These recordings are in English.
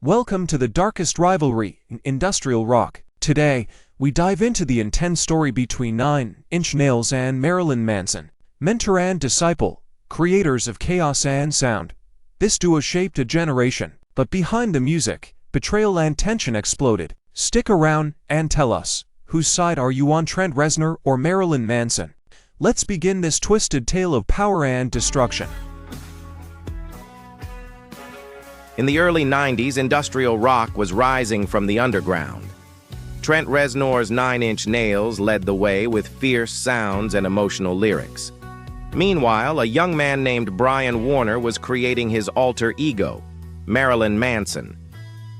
Welcome to the darkest rivalry in industrial rock. Today, we dive into the intense story between Nine Inch Nails and Marilyn Manson, mentor and disciple, creators of chaos and sound. This duo shaped a generation, but behind the music, betrayal and tension exploded. Stick around and tell us, whose side are you on, Trent Reznor or Marilyn Manson? Let's begin this twisted tale of power and destruction. In the early 90s, industrial rock was rising from the underground. Trent Reznor's 9 Inch Nails led the way with fierce sounds and emotional lyrics. Meanwhile, a young man named Brian Warner was creating his alter ego, Marilyn Manson.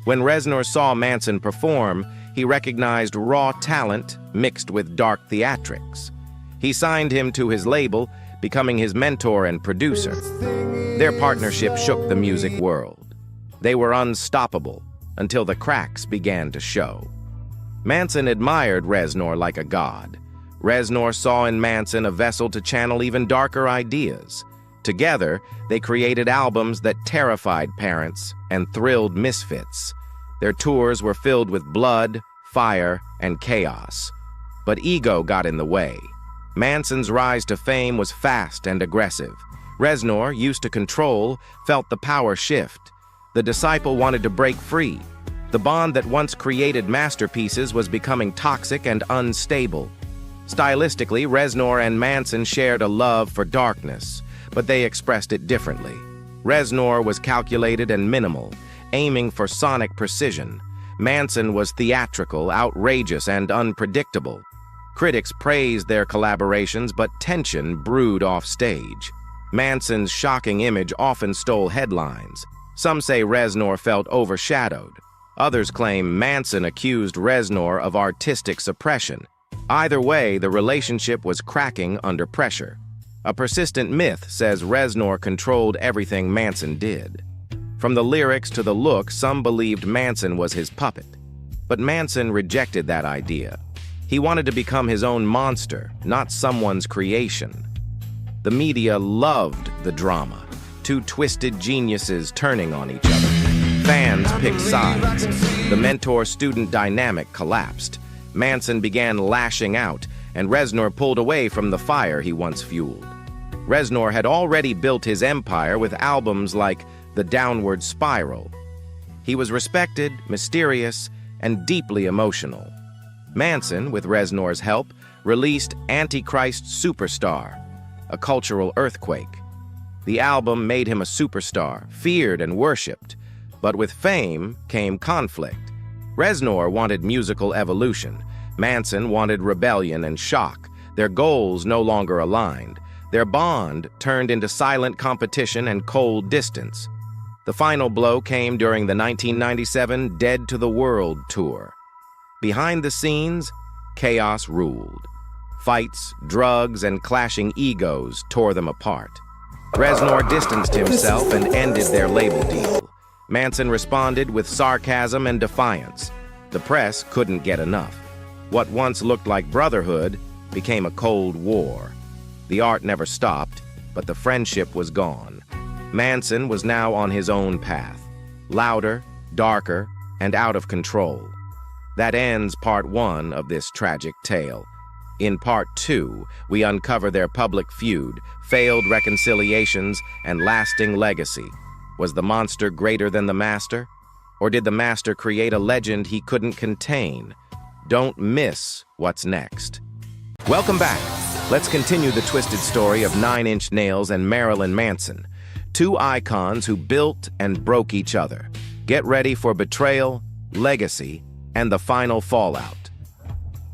When Reznor saw Manson perform, he recognized raw talent mixed with dark theatrics. He signed him to his label, becoming his mentor and producer. Their partnership shook the music world. They were unstoppable until the cracks began to show. Manson admired Reznor like a god. Reznor saw in Manson a vessel to channel even darker ideas. Together, they created albums that terrified parents and thrilled misfits. Their tours were filled with blood, fire, and chaos. But ego got in the way. Manson's rise to fame was fast and aggressive. Reznor, used to control, felt the power shift. The disciple wanted to break free. The bond that once created masterpieces was becoming toxic and unstable. Stylistically, Reznor and Manson shared a love for darkness, but they expressed it differently. Reznor was calculated and minimal, aiming for sonic precision. Manson was theatrical, outrageous, and unpredictable. Critics praised their collaborations, but tension brewed off stage. Manson's shocking image often stole headlines. Some say Reznor felt overshadowed. Others claim Manson accused Reznor of artistic suppression. Either way, the relationship was cracking under pressure. A persistent myth says Reznor controlled everything Manson did. From the lyrics to the look, some believed Manson was his puppet. But Manson rejected that idea. He wanted to become his own monster, not someone's creation. The media loved the drama. Two twisted geniuses turning on each other. Fans picked sides. The mentor-student dynamic collapsed. Manson began lashing out, and Reznor pulled away from the fire he once fueled. Reznor had already built his empire with albums like The Downward Spiral. He was respected, mysterious, and deeply emotional. Manson, with Reznor's help, released Antichrist Superstar, a cultural earthquake. The album made him a superstar, feared and worshipped. But with fame came conflict. Reznor wanted musical evolution. Manson wanted rebellion and shock. Their goals no longer aligned. Their bond turned into silent competition and cold distance. The final blow came during the 1997 Dead to the World tour. Behind the scenes, chaos ruled. Fights, drugs, and clashing egos tore them apart. Reznor distanced himself and ended their label deal. Manson responded with sarcasm and defiance. The press couldn't get enough. What once looked like brotherhood became a cold war. The art never stopped, but the friendship was gone. Manson was now on his own path, louder, darker, and out of control. That ends part one of this tragic tale. In part two, we uncover their public feud, failed reconciliations, and lasting legacy. Was the monster greater than the master? Or did the master create a legend he couldn't contain? Don't miss what's next. Welcome back. Let's continue the twisted story of 9 Inch Nails and Marilyn Manson, two icons who built and broke each other. Get ready for betrayal, legacy, and the final fallout.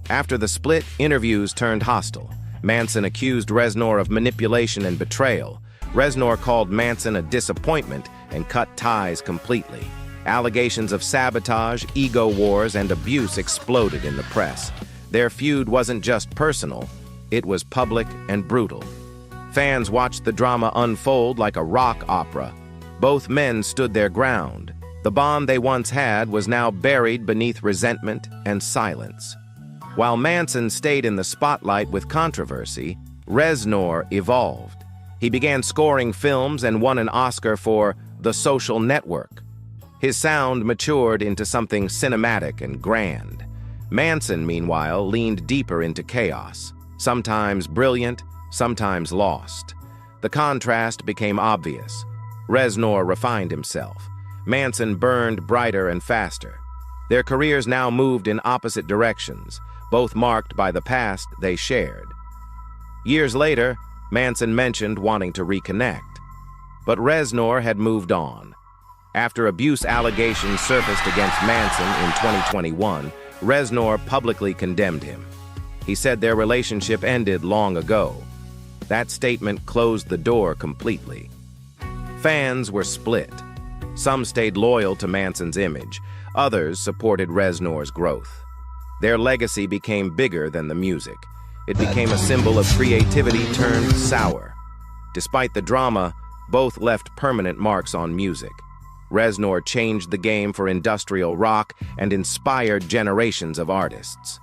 After the split, interviews turned hostile. Manson accused Reznor of manipulation and betrayal. Reznor called Manson a disappointment and cut ties completely. Allegations of sabotage, ego wars, and abuse exploded in the press. Their feud wasn't just personal, it was public and brutal. Fans watched the drama unfold like a rock opera. Both men stood their ground. The bond they once had was now buried beneath resentment and silence. While Manson stayed in the spotlight with controversy, Reznor evolved. He began scoring films and won an Oscar for The Social Network. His sound matured into something cinematic and grand. Manson, meanwhile, leaned deeper into chaos, sometimes brilliant, sometimes lost. The contrast became obvious. Reznor refined himself. Manson burned brighter and faster. Their careers now moved in opposite directions, both marked by the past they shared. Years later, Manson mentioned wanting to reconnect. But Reznor had moved on. After abuse allegations surfaced against Manson in 2021, Reznor publicly condemned him. He said their relationship ended long ago. That statement closed the door completely. Fans were split. Some stayed loyal to Manson's image. Others supported Reznor's growth. Their legacy became bigger than the music. It became a symbol of creativity turned sour. Despite the drama, both left permanent marks on music. Reznor changed the game for industrial rock and inspired generations of artists.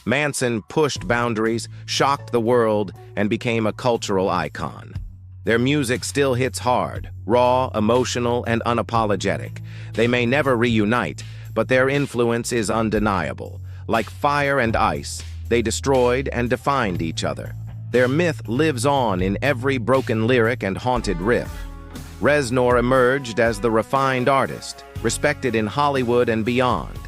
Manson pushed boundaries, shocked the world, and became a cultural icon. Their music still hits hard, raw, emotional, and unapologetic. They may never reunite, but their influence is undeniable. Like fire and ice, they destroyed and defined each other. Their myth lives on in every broken lyric and haunted riff. Reznor emerged as the refined artist, respected in Hollywood and beyond.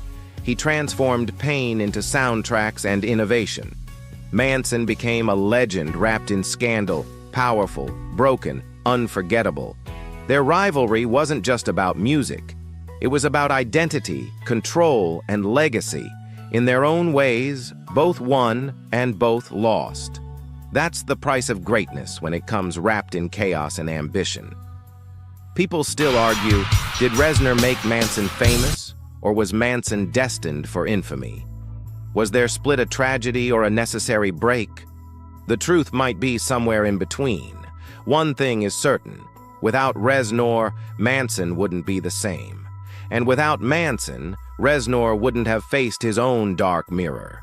He transformed pain into soundtracks and innovation. Manson became a legend wrapped in scandal, powerful, broken, unforgettable. Their rivalry wasn't just about music. It was about identity, control, and legacy. In their own ways, both won and both lost. That's the price of greatness when it comes wrapped in chaos and ambition. People still argue, did Reznor make Manson famous, or was Manson destined for infamy? Was their split a tragedy or a necessary break? The truth might be somewhere in between. One thing is certain, without Reznor, Manson wouldn't be the same. And without Manson, Reznor wouldn't have faced his own dark mirror.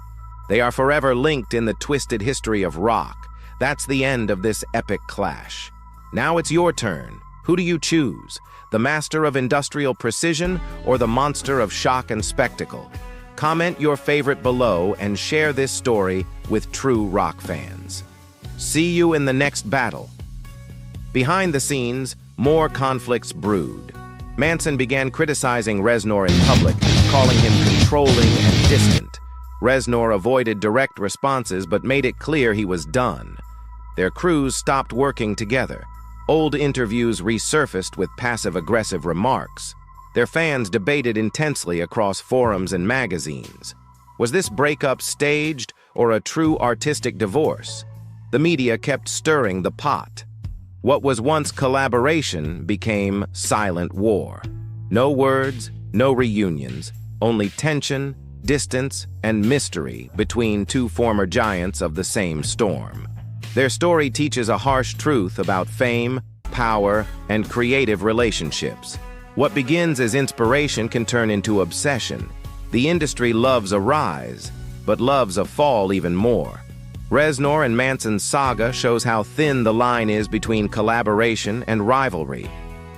They are forever linked in the twisted history of rock. That's the end of this epic clash. Now it's your turn. Who do you choose? The master of industrial precision or the monster of shock and spectacle? Comment your favorite below and share this story with true rock fans. See you in the next battle. Behind the scenes, more conflicts brewed. Manson began criticizing Reznor in public, calling him controlling and distant. Reznor avoided direct responses but made it clear he was done. Their crews stopped working together. Old interviews resurfaced with passive-aggressive remarks. Their fans debated intensely across forums and magazines. Was this breakup staged or a true artistic divorce? The media kept stirring the pot. What was once collaboration became silent war. No words, no reunions, only tension, distance, and mystery between two former giants of the same storm. Their story teaches a harsh truth about fame, power, and creative relationships. What begins as inspiration can turn into obsession. The industry loves a rise, but loves a fall even more. Reznor and Manson's saga shows how thin the line is between collaboration and rivalry.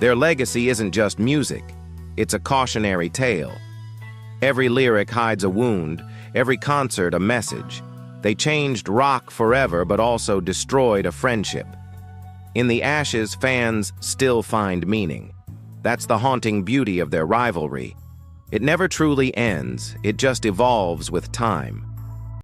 Their legacy isn't just music, it's a cautionary tale. Every lyric hides a wound, every concert a message. They changed rock forever, but also destroyed a friendship. In the ashes, fans still find meaning. That's the haunting beauty of their rivalry. It never truly ends, it just evolves with time.